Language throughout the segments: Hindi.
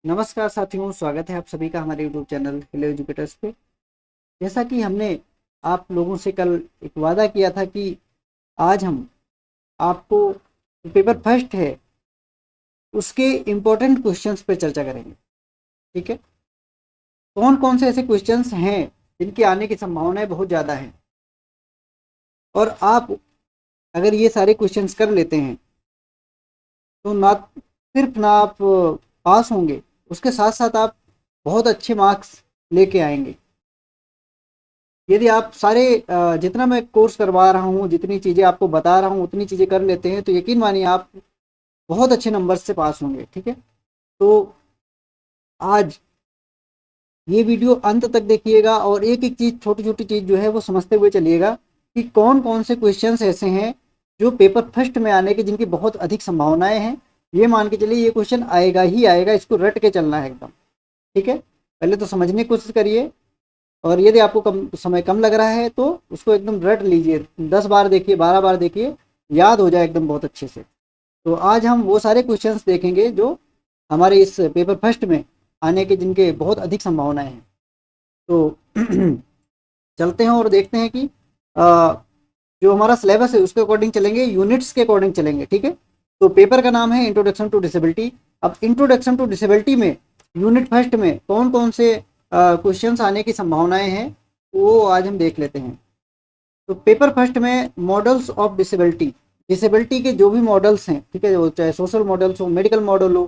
नमस्कार साथियों, स्वागत है आप सभी का हमारे YouTube चैनल हेलो एजुकेटर्स पे। जैसा कि हमने आप लोगों से कल एक वादा किया था कि आज हम आपको पेपर फर्स्ट है उसके इम्पोर्टेंट क्वेश्चंस पे चर्चा करेंगे। ठीक है, कौन कौन से ऐसे क्वेश्चंस हैं जिनके आने की संभावनाएं बहुत ज़्यादा हैं, और आप अगर ये सारे क्वेश्चंस कर लेते हैं तो ना सिर्फ ना आप पास होंगे, उसके साथ साथ आप बहुत अच्छे मार्क्स लेके आएंगे। यदि आप सारे जितना मैं कोर्स करवा रहा हूँ, जितनी चीज़ें आपको बता रहा हूँ, उतनी चीज़ें कर लेते हैं तो यकीन मानिए आप बहुत अच्छे नंबर से पास होंगे। ठीक है, तो आज ये वीडियो अंत तक देखिएगा और एक एक चीज़, छोटी छोटी चीज़ जो है वो समझते हुए चलिएगा कि कौन कौन से क्वेश्चंस ऐसे हैं जो पेपर फर्स्ट में आने की जिनकी बहुत अधिक संभावनाएं हैं। ये मान के चलिए ये क्वेश्चन आएगा ही आएगा, इसको रट के चलना है एकदम। ठीक है, पहले तो समझने की कोशिश करिए, और यदि आपको समय कम लग रहा है तो उसको एकदम रट लीजिए, 10 बार देखिए, 12 बार देखिए, याद हो जाए एकदम बहुत अच्छे से। तो आज हम वो सारे क्वेश्चंस देखेंगे जो हमारे इस पेपर फर्स्ट में आने के जिनके बहुत अधिक संभावनाएं हैं। तो चलते हैं और देखते हैं कि जो हमारा सिलेबस है उसके अकॉर्डिंग चलेंगे, यूनिट्स के अकॉर्डिंग चलेंगे। ठीक है, तो पेपर का नाम है इंट्रोडक्शन टू डिसेबिलिटी। अब इंट्रोडक्शन टू डिसेबिलिटी में यूनिट फर्स्ट में कौन कौन से क्वेश्चंस आने की संभावनाएं हैं वो आज हम देख लेते हैं। तो पेपर फर्स्ट में मॉडल्स ऑफ डिसेबिलिटी, डिसेबिलिटी के जो भी मॉडल्स हैं, ठीक है, वो चाहे सोशल मॉडल्स हो, मेडिकल मॉडल हो,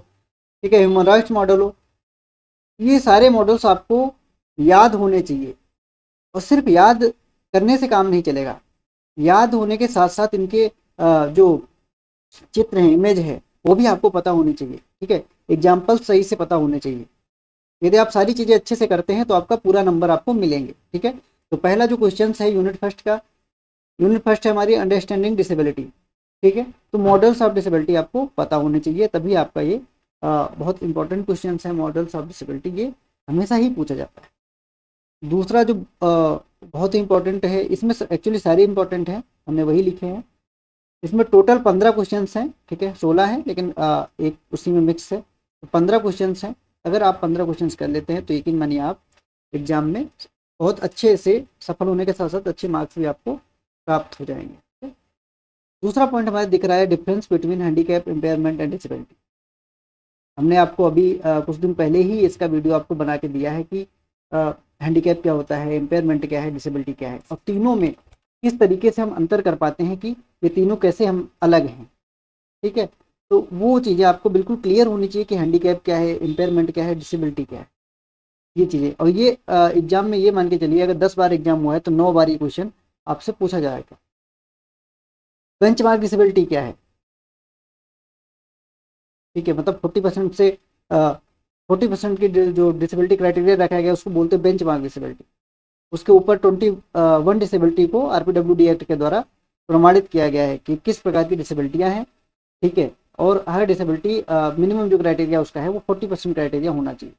ठीक है, ह्यूमन राइट्स मॉडल हो, ये सारे मॉडल्स आपको याद होने चाहिए। और सिर्फ याद करने से काम नहीं चलेगा, याद होने के साथ साथ इनके जो चित्र हैं, इमेज है, वो भी आपको पता होनी चाहिए। ठीक है, एग्जाम्पल सही से पता होने चाहिए। यदि आप सारी चीज़ें अच्छे से करते हैं तो आपका पूरा नंबर आपको मिलेंगे। ठीक है, तो पहला जो क्वेश्चन है यूनिट फर्स्ट का, यूनिट फर्स्ट है हमारी अंडरस्टैंडिंग डिसेबिलिटी। ठीक है, तो मॉडल्स ऑफ डिसेबिलिटी आपको पता होने चाहिए, तभी आपका ये बहुत इंपॉर्टेंट क्वेश्चन है। मॉडल्स ऑफ डिसेबिलिटी ये हमेशा ही पूछा जाता है। दूसरा जो बहुत ही इंपॉर्टेंट है, इसमें एक्चुअली सारे इंपॉर्टेंट हैं, हमने वही लिखे हैं। इसमें टोटल 15 क्वेश्चन हैं। ठीक है, 16 है लेकिन एक उसी में मिक्स है, तो 15 क्वेश्चन हैं। अगर आप 15 क्वेश्चन कर लेते हैं तो यकीन मानिए आप एग्जाम में बहुत अच्छे से सफल होने के साथ साथ अच्छे मार्क्स भी आपको प्राप्त हो जाएंगे। दूसरा पॉइंट हमारे दिख रहा है difference between handicap, impairment and disability. हमने आपको अभी कुछ दिन पहले ही इसका वीडियो आपको बना के दिया है कि हैंडीकैप क्या होता है, इम्पेयरमेंट क्या है, डिसेबिलिटी क्या है, और तीनों में किस तरीके से हम अंतर कर पाते हैं कि ये तीनों कैसे हम अलग हैं। ठीक है, तो वो चीज़ें आपको बिल्कुल क्लियर होनी चाहिए कि हैंडीकैप क्या है, इम्पेयरमेंट क्या है, डिसेबिलिटी क्या है, ये चीज़ें। और ये एग्जाम में ये मान के चलिए अगर 10 बार एग्जाम हुआ है तो 9 बार ये क्वेश्चन आपसे पूछा जाएगा। बेंचमार्क डिसेबिलिटी क्या है? ठीक है, मतलब 40% से 40% की जो डिसेबिलिटी क्राइटेरिया रखा गया उसको बोलते हैं बेंच मार्क डिसेबिलिटी। उसके ऊपर 21 डिसेबिलिटी को आरपीडब्ल्यूडी एक्ट के द्वारा प्रमाणित किया गया है कि किस प्रकार की डिसेबिलिटियाँ हैं। ठीक है, और हर डिसेबिलिटी मिनिमम जो क्राइटेरिया उसका है वो 40% क्राइटेरिया होना चाहिए।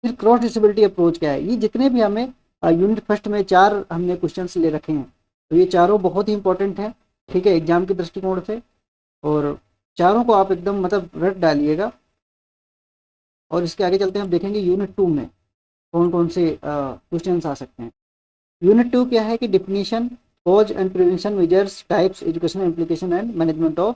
फिर क्रॉस डिसेबिलिटी अप्रोच क्या है? ये जितने भी हमें यूनिट फर्स्ट में 4 हमने क्वेश्चन ले रखे हैं, तो ये चारों बहुत ही इंपॉर्टेंट हैं। ठीक है, एग्जाम के दृष्टिकोण से, और चारों को आप एकदम मतलब रट डालिएगा। और इसके आगे चलते हैं, हम देखेंगे यूनिट 2 में कौन कौन से क्वेश्चन आ सकते हैं। यूनिट 2 क्या है कि definition, cause and prevention measures, types, educational implication and management of,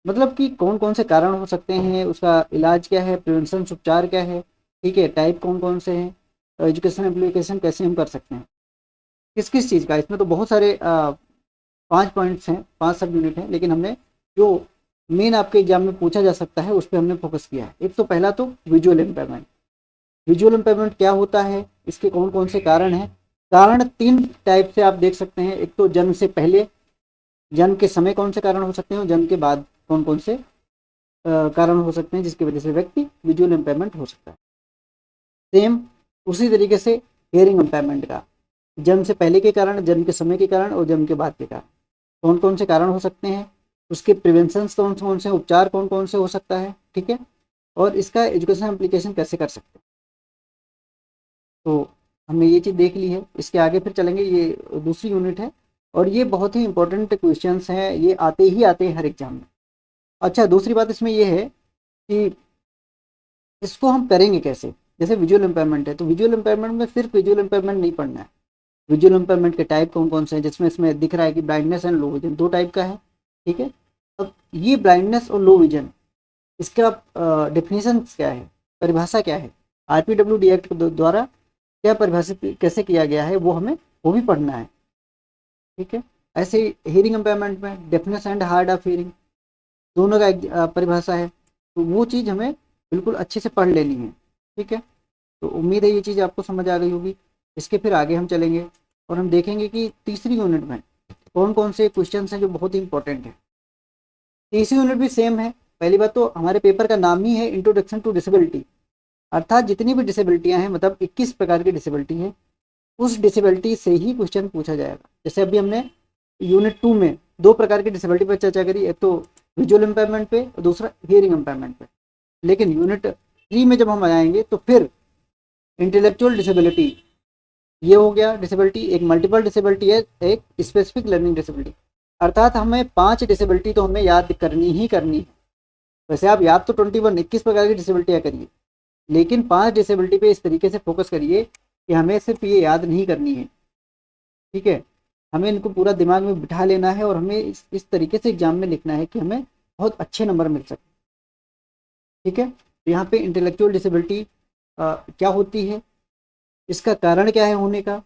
मतलब कि कौन कौन से कारण हो सकते हैं, उसका इलाज क्या है, प्रिवेंशन उपचार क्या है, ठीक है, टाइप कौन कौन से हैं, एजुकेशन इम्प्लीकेशन कैसे हम कर सकते हैं, किस किस चीज़ का। इसमें तो बहुत सारे 5 पॉइंट्स हैं, 5 सब यूनिट हैं, लेकिन हमने जो मेन आपके एग्जाम में पूछा जा सकता है उस पर हमने फोकस किया है। एक तो पहला तो विजुअल इम्पेयरमेंट। विजुअल इम्पेयरमेंट क्या होता है, इसके कौन कौन से कारण हैं? कारण 3 टाइप से आप देख सकते हैं। एक तो जन्म से पहले, जन्म के समय कौन से कारण हो सकते हैं, और जन्म के बाद कौन कौन से कारण हो सकते हैं जिसकी वजह से व्यक्ति विजुअल इम्पेयरमेंट हो सकता है। सेम उसी तरीके से हियरिंग इम्पेयरमेंट का, जन्म से पहले के कारण, जन्म के समय के कारण और जन्म के बाद के कारण कौन कौन से कारण हो सकते हैं, उसके प्रिवेंशन कौन कौन से, उपचार कौन कौन से हो सकता है। ठीक है, और इसका एजुकेशन एप्लीकेशन कैसे कर सकते हैं। तो हमने ये चीज़ देख ली है। इसके आगे फिर चलेंगे, ये दूसरी यूनिट है, और ये बहुत ही इंपॉर्टेंट क्वेश्चंस हैं, ये आते ही आते हैं हर एग्जाम में। अच्छा, दूसरी बात इसमें ये है कि इसको हम करेंगे कैसे। जैसे विजुअल इम्पेयरमेंट है, तो विजुअल इम्पेयरमेंट में सिर्फ विजुअल इम्पेयरमेंट नहीं पढ़ना है। विजुअल इम्पेयरमेंट के टाइप कौन कौन से हैं, जिसमें इसमें दिख रहा है कि ब्लाइंडनेस एंड लो विजन, दो टाइप का है, ठीक है। अब ये ब्लाइंडनेस और लो विजन, इसका डेफिनेशन क्या है, परिभाषा क्या है, आरपीडब्ल्यूडी एक्ट द्वारा क्या परिभाषित कैसे किया गया है, वो भी पढ़ना है, ठीक है। ऐसे ही हियरिंग इम्पेयरमेंट में deafness and hard of hearing दोनों का एक परिभाषा है, तो वो चीज़ हमें बिल्कुल अच्छे से पढ़ लेनी है, ठीक है। तो उम्मीद है ये चीज़ आपको समझ आ गई होगी। इसके फिर आगे हम चलेंगे और हम देखेंगे कि तीसरी यूनिट में कौन कौन से क्वेश्चन हैं जो बहुत ही इंपॉर्टेंट है। तीसरी यूनिट भी सेम है। पहली बात तो हमारे पेपर का नाम ही है इंट्रोडक्शन टू डिसेबिलिटी, अर्थात जितनी भी डिसेबिलिटियाँ हैं, मतलब 21 प्रकार की डिसेबिलिटी है, उस डिसेबिलिटी से ही क्वेश्चन पूछा जाएगा। जैसे अभी हमने यूनिट 2 में दो प्रकार की डिसेबिलिटी पर चर्चा करी, एक तो विजुअल इम्पेयरमेंट पे और दूसरा हियरिंग इम्पेयरमेंट पे। लेकिन यूनिट 3 में जब हम आएंगे तो फिर इंटेलेक्चुअल डिसेबिलिटी, ये हो गया डिसेबिलिटी, एक मल्टीपल डिसेबिलिटी है, एक स्पेसिफिक लर्निंग डिसेबिलिटी, अर्थात हमें 5 डिसेबिलिटी तो हमें याद करनी ही करनी है। वैसे आप याद तो 21 प्रकार की डिसेबिलिटियाँ करिए, लेकिन 5 डिसेबिलिटी पे इस तरीके से फोकस करिए कि हमें सिर्फ ये याद नहीं करनी है, ठीक है। हमें इनको पूरा दिमाग में बिठा लेना है और हमें इस तरीके से एग्जाम में लिखना है कि हमें बहुत अच्छे नंबर मिल सके, ठीक है। तो यहाँ पे इंटेलेक्चुअल डिसेबिलिटी क्या होती है, इसका कारण क्या है होने का,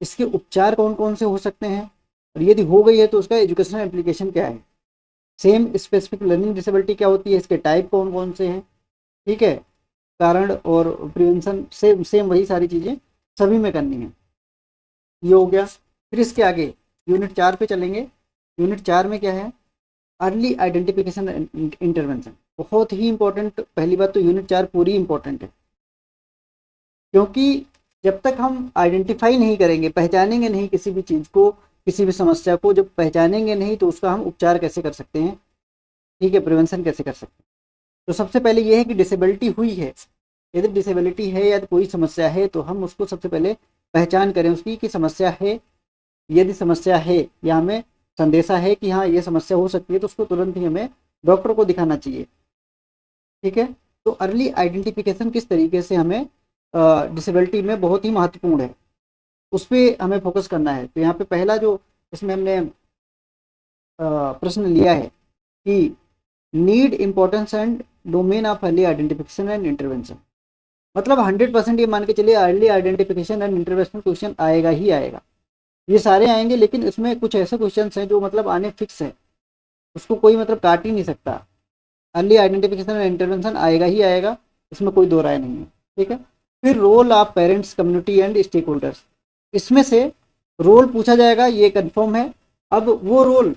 इसके उपचार कौन कौन से हो सकते हैं, और यदि हो गई है तो उसका एजुकेशनल एप्लीकेशन क्या है। सेम स्पेसिफिक लर्निंग डिसेबिलिटी क्या होती है, इसके टाइप कौन कौन से हैं, ठीक है। कारण और प्रिवेंशन सेम सेम वही सारी चीज़ें सभी में करनी है। ये हो गया। फिर इसके आगे यूनिट 4 पे चलेंगे। यूनिट 4 में क्या है, अर्ली आइडेंटिफिकेशन इंटरवेंशन, बहुत ही इंपॉर्टेंट। पहली बात तो यूनिट 4 पूरी इंपॉर्टेंट है, क्योंकि जब तक हम आइडेंटिफाई नहीं करेंगे, पहचानेंगे नहीं किसी भी चीज़ को, किसी भी समस्या को जब पहचानेंगे नहीं तो उसका हम उपचार कैसे कर सकते हैं, ठीक है, प्रिवेंशन कैसे कर सकते हैं। तो सबसे पहले ये है कि डिसेबिलिटी हुई है, यदि डिसेबिलिटी है या कोई समस्या है तो हम उसको सबसे पहले पहचान करें उसकी कि समस्या है। यदि समस्या है या हमें संदेशा है कि हाँ ये समस्या हो सकती है, तो उसको तुरंत ही हमें डॉक्टर को दिखाना चाहिए, ठीक है। तो अर्ली आइडेंटिफिकेशन किस तरीके से हमें डिसेबिलिटी में बहुत ही महत्वपूर्ण है, उस पर हमें फोकस करना है। तो यहाँ पे पहला जो इसमें हमने प्रश्न लिया है कि need importance and domain of early identification and intervention, मतलब 100% ये मान के चलिए early identification and intervention question आएगा ही आएगा। ये सारे आएंगे, लेकिन इसमें कुछ ऐसे क्वेश्चन हैं जो मतलब आने फिक्स है, उसको कोई मतलब काट ही नहीं सकता। अर्ली आइडेंटिफिकेशन एंड इंटरवेंशन आएगा ही आएगा, इसमें कोई दो राय नहीं है, ठीक है। फिर role of parents community and stakeholders, इसमें से रोल पूछा जाएगा, ये कंफर्म है। अब वो रोल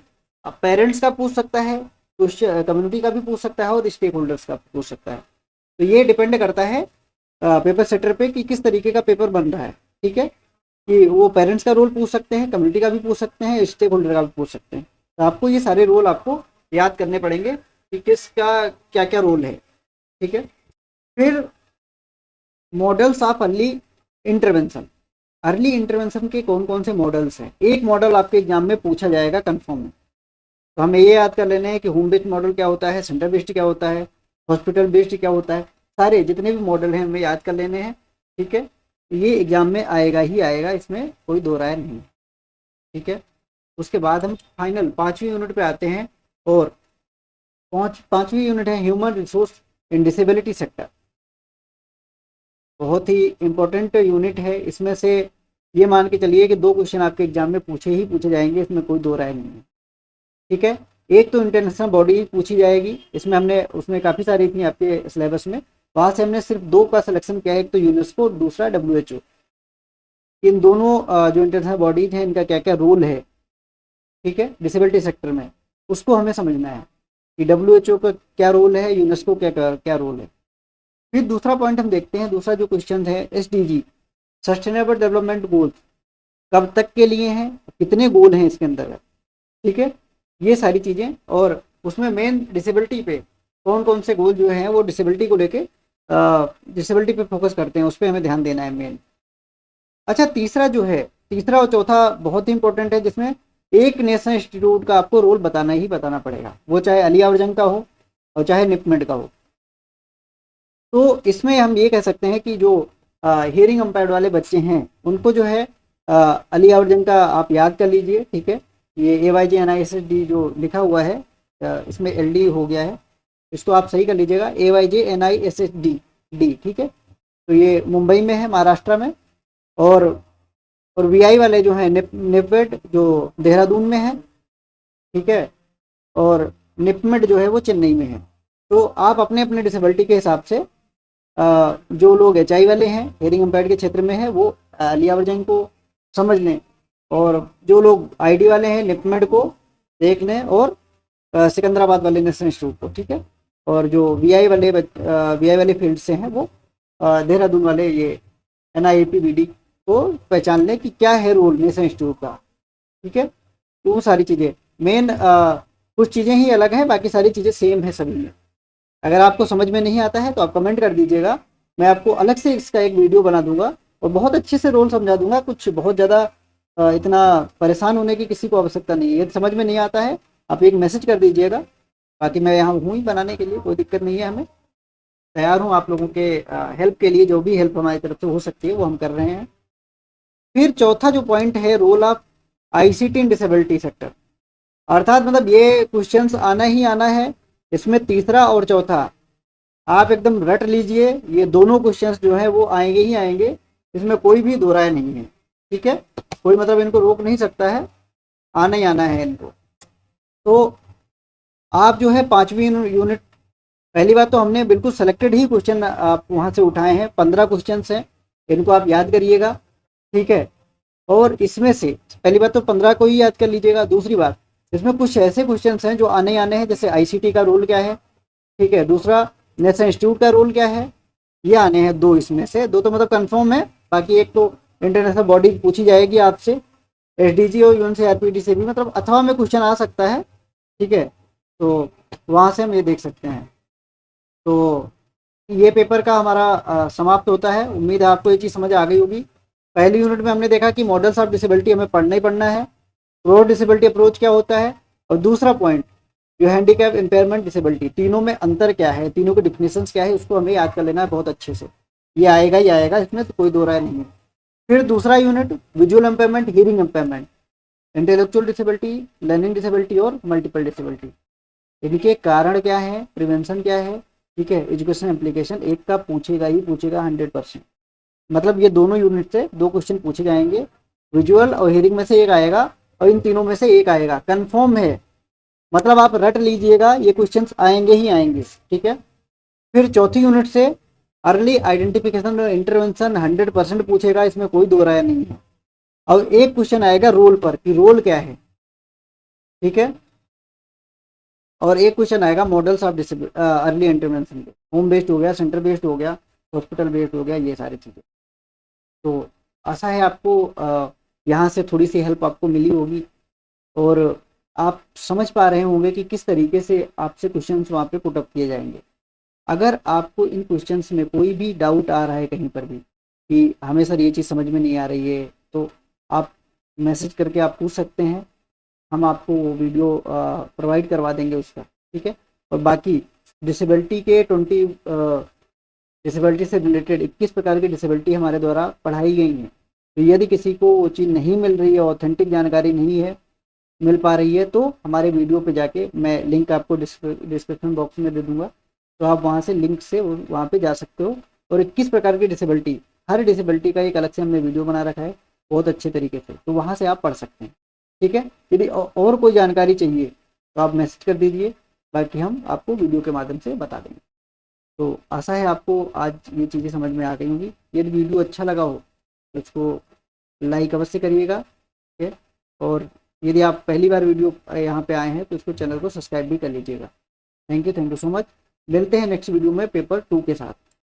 पेरेंट्स का पूछ सकता है, कम्युनिटी का भी पूछ सकता है और स्टेक होल्डर्स का पूछ सकता है। तो ये डिपेंड करता है पेपर सेटर पे कि किस तरीके का पेपर बन रहा है, ठीक है। कि वो पेरेंट्स का रोल पूछ सकते हैं, कम्युनिटी का भी पूछ सकते हैं, स्टेक होल्डर का भी पूछ सकते हैं। तो आपको ये सारे रोल आपको याद करने पड़ेंगे कि किसका क्या क्या रोल है, ठीक है। फिर models of early intervention, early intervention के कौन कौन से मॉडल्स हैं। एक मॉडल आपके एग्जाम में पूछा जाएगा कंफर्म है, तो हमें ये याद कर लेने हैं कि होम बेस्ड मॉडल क्या होता है, सेंटर बेस्ड क्या होता है, हॉस्पिटल बेस्ड क्या होता है। सारे जितने भी मॉडल हैं हमें याद कर लेने हैं, ठीक है। ये एग्जाम में आएगा ही आएगा, इसमें कोई दो राय नहीं, ठीक है। उसके बाद हम फाइनल 5वीं यूनिट पे आते हैं, और पाँचवीं यूनिट है human resource in disability sector. बहुत ही इंपॉर्टेंट यूनिट है, इसमें से ये मान के चलिए कि 2 क्वेश्चन आपके एग्जाम में पूछे ही पूछे जाएंगे, इसमें कोई दो राय नहीं है, ठीक है। एक तो इंटरनेशनल बॉडी पूछी जाएगी, इसमें हमने उसमें काफ़ी सारी थी आपके सिलेबस में, वहाँ से हमने सिर्फ 2 का सिलेक्शन किया है, एक तो यूनेस्को, दूसरा WHO। इन दोनों जो इंटरनेशनल बॉडीज हैं इनका क्या क्या रोल है, ठीक है, डिसेबिलिटी सेक्टर में, उसको हमें समझना है कि WHO का क्या रोल है, यूनेस्को क्या क्या रोल है। फिर दूसरा पॉइंट हम देखते हैं, दूसरा जो क्वेश्चन है SDG, सस्टेनेबल डेवलपमेंट गोल्स, कब तक के लिए हैं, कितने गोल हैं इसके अंदर, ठीक है, ये सारी चीज़ें। और उसमें मेन डिसेबिलिटी पे कौन कौन से गोल जो हैं वो डिसेबिलिटी को लेके डिसेबिलिटी पे फोकस करते हैं, उस पर हमें ध्यान देना है मेन। अच्छा, तीसरा जो है, तीसरा और चौथा बहुत ही इंपॉर्टेंट है, जिसमें एक नेशनल इंस्टीट्यूट का आपको रोल बताना ही बताना पड़ेगा, वो चाहे अली आवर्जंग का हो और चाहे निपमेड का हो। तो इसमें हम ये कह सकते हैं कि जो हियरिंग अम्पायर्ड वाले बच्चे हैं उनको जो है अली आवर्जन का आप याद कर लीजिए, ठीक है। ये AYJNISSD जो लिखा हुआ है इसमें LD हो गया है, इसको आप सही कर लीजिएगा, AYJNISSD, ठीक है। तो ये मुंबई में है, महाराष्ट्र में। और VI वाले जो हैं निपवेट जो देहरादून में है, ठीक है। और निपमेट जो है वो चेन्नई में है। तो आप अपने अपने डिसेबिलिटी के हिसाब से जो लोग HI वाले हैं, हेयरिंग इम्पेयर्ड के क्षेत्र में है, वो अली आवर्जन को समझ लें, और जो लोग ID वाले हैं निपमेट को देख लें, और सिकंदराबाद वाले नेशनल इंस्टीट्यूट को, ठीक है। और जो VI वाले फील्ड से हैं वो देहरादून वाले ये NIAPBD को पहचान लें कि क्या है रोल नेशनल इंस्टीट्यूट का, ठीक है। तो वो सारी चीज़ें मेन कुछ चीज़ें ही अलग हैं, बाकी सारी चीज़ें सेम है सभी में। अगर आपको समझ में नहीं आता है तो आप कमेंट कर दीजिएगा, मैं आपको अलग से इसका एक वीडियो बना दूंगा और बहुत अच्छे से रोल समझा दूंगा। कुछ बहुत ज़्यादा इतना परेशान होने की किसी को आवश्यकता नहीं है। यदि समझ में नहीं आता है आप एक मैसेज कर दीजिएगा, बाकी मैं यहाँ हूँ ही बनाने के लिए, कोई दिक्कत नहीं है। हमें तैयार हूँ आप लोगों के हेल्प के लिए, जो भी हेल्प हमारी तरफ से हो सकती है वो हम कर रहे हैं। फिर चौथा जो पॉइंट है, role of ICT in disability sector, अर्थात मतलब ये क्वेश्चंस आना ही आना है। इसमें तीसरा और चौथा आप एकदम रट लीजिए, ये दोनों क्वेश्चंस जो है वो आएंगे ही आएंगे, इसमें कोई भी दो राय नहीं है, ठीक है। कोई मतलब इनको रोक नहीं सकता है, आना ही आना है इनको। तो आप जो है 5वीं यूनिट, पहली बात तो हमने बिल्कुल सेलेक्टेड ही क्वेश्चन आप वहाँ से उठाए हैं, 15 क्वेश्चन हैं, इनको आप याद करिएगा, ठीक है। और इसमें से पहली बात तो 15 को ही याद कर लीजिएगा। दूसरी बात, इसमें कुछ ऐसे क्वेश्चंस हैं जो आने आने हैं, जैसे ICT का रोल क्या है, ठीक है। दूसरा नेशनल इंस्टीट्यूट का रोल क्या है, ये आने हैं दो, इसमें से दो तो मतलब कंफर्म है, बाकी एक तो इंटरनेशनल बॉडी पूछी जाएगी आपसे, SDG और UNCRPD से भी मतलब अथवा में क्वेश्चन आ सकता है, ठीक है। तो वहाँ से हम ये देख सकते हैं। तो ये पेपर का हमारा समाप्त होता है। उम्मीद है आपको ये चीज़ समझ आ गई होगी। पहली यूनिट में हमने देखा कि मॉडल्स ऑफ डिसेबिलिटी हमें पढ़ना ही पढ़ना है, ब्रॉड डिसेबिलिटी अप्रोच क्या होता है, और दूसरा पॉइंट जो हैंडीकैप, इम्पेयरमेंट, डिसेबिलिटी, तीनों में अंतर क्या है, तीनों के डिफिनेशंस क्या है, उसको हमें याद कर लेना है बहुत अच्छे से। ये आएगा ही आएगा, इसमें तो कोई दो राय नहीं है। फिर दूसरा unit visual impairment, hearing impairment, intellectual disability, learning disability और मल्टीपल डिसेबिलिटी। इनके कारण क्या है, प्रिवेंशन क्या है, ठीक है, एजुकेशन एप्लीकेशन, एक का पूछेगा ही पूछेगा 100%। मतलब ये दोनों यूनिट से दो क्वेश्चन पूछे जाएंगे, विजुअल और हियरिंग में से एक आएगा और इन तीनों में से एक आएगा, कंफर्म है। मतलब आप रट लीजिएगा, ये क्वेश्चंस आएंगे ही आएंगे, ठीक है। फिर चौथी यूनिट से अर्ली आइडेंटिफिकेशन और इंटरवेंशन 100% पूछेगा, इसमें कोई दो राय नहीं है। और एक क्वेश्चन आएगा रोल पर कि रोल क्या है, ठीक है। और एक क्वेश्चन आएगा मॉडल्स ऑफ अर्ली इंटरवेंशन के, होम बेस्ड हो गया, सेंटर बेस्ड हो गया, हॉस्पिटल बेस्ड हो गया, ये सारी चीज़ें। तो आशा है आपको यहाँ से थोड़ी सी हेल्प आपको मिली होगी और आप समझ पा रहे होंगे कि किस तरीके से आपसे क्वेश्चंस वहाँ पे पुटअप किए जाएंगे। अगर आपको इन क्वेश्चंस में कोई भी डाउट आ रहा है कहीं पर भी कि हमें सर ये चीज़ समझ में नहीं आ रही है, तो आप मैसेज करके आप पूछ सकते हैं, हम आपको वो वीडियो प्रोवाइड करवा देंगे उसका, ठीक है। और बाकी डिसेबिलिटी के 20 डिसेबिलिटी से रिलेटेड 21 प्रकार की डिसेबिलिटी हमारे द्वारा पढ़ाई गई हैं। तो यदि किसी को वो चीज़ नहीं मिल रही है, ऑथेंटिक जानकारी नहीं है मिल पा रही है, तो हमारे वीडियो पे जाके मैं लिंक आपको डिस्क्रिप्शन बॉक्स में दे दूंगा, तो आप वहाँ से लिंक से वहाँ पे जा सकते हो। और 21 प्रकार की डिसेबिलिटी, हर डिसेबिलिटी का एक अलग से हमने वीडियो बना रखा है बहुत अच्छे तरीके से, तो वहाँ से आप पढ़ सकते हैं, ठीक है। यदि और कोई जानकारी चाहिए तो आप मैसेज कर दीजिए, बाकी हम आपको वीडियो के माध्यम से बता देंगे। तो आशा है आपको आज ये चीज़ें समझ में आ गई होंगी। यदि वीडियो अच्छा लगा हो तो इसको लाइक अवश्य करिएगा, ठीक है। और यदि आप पहली बार वीडियो यहाँ पे आए हैं तो इसको चैनल को सब्सक्राइब भी कर लीजिएगा। Thank you so much. मिलते हैं नेक्स्ट वीडियो में पेपर 2 के साथ।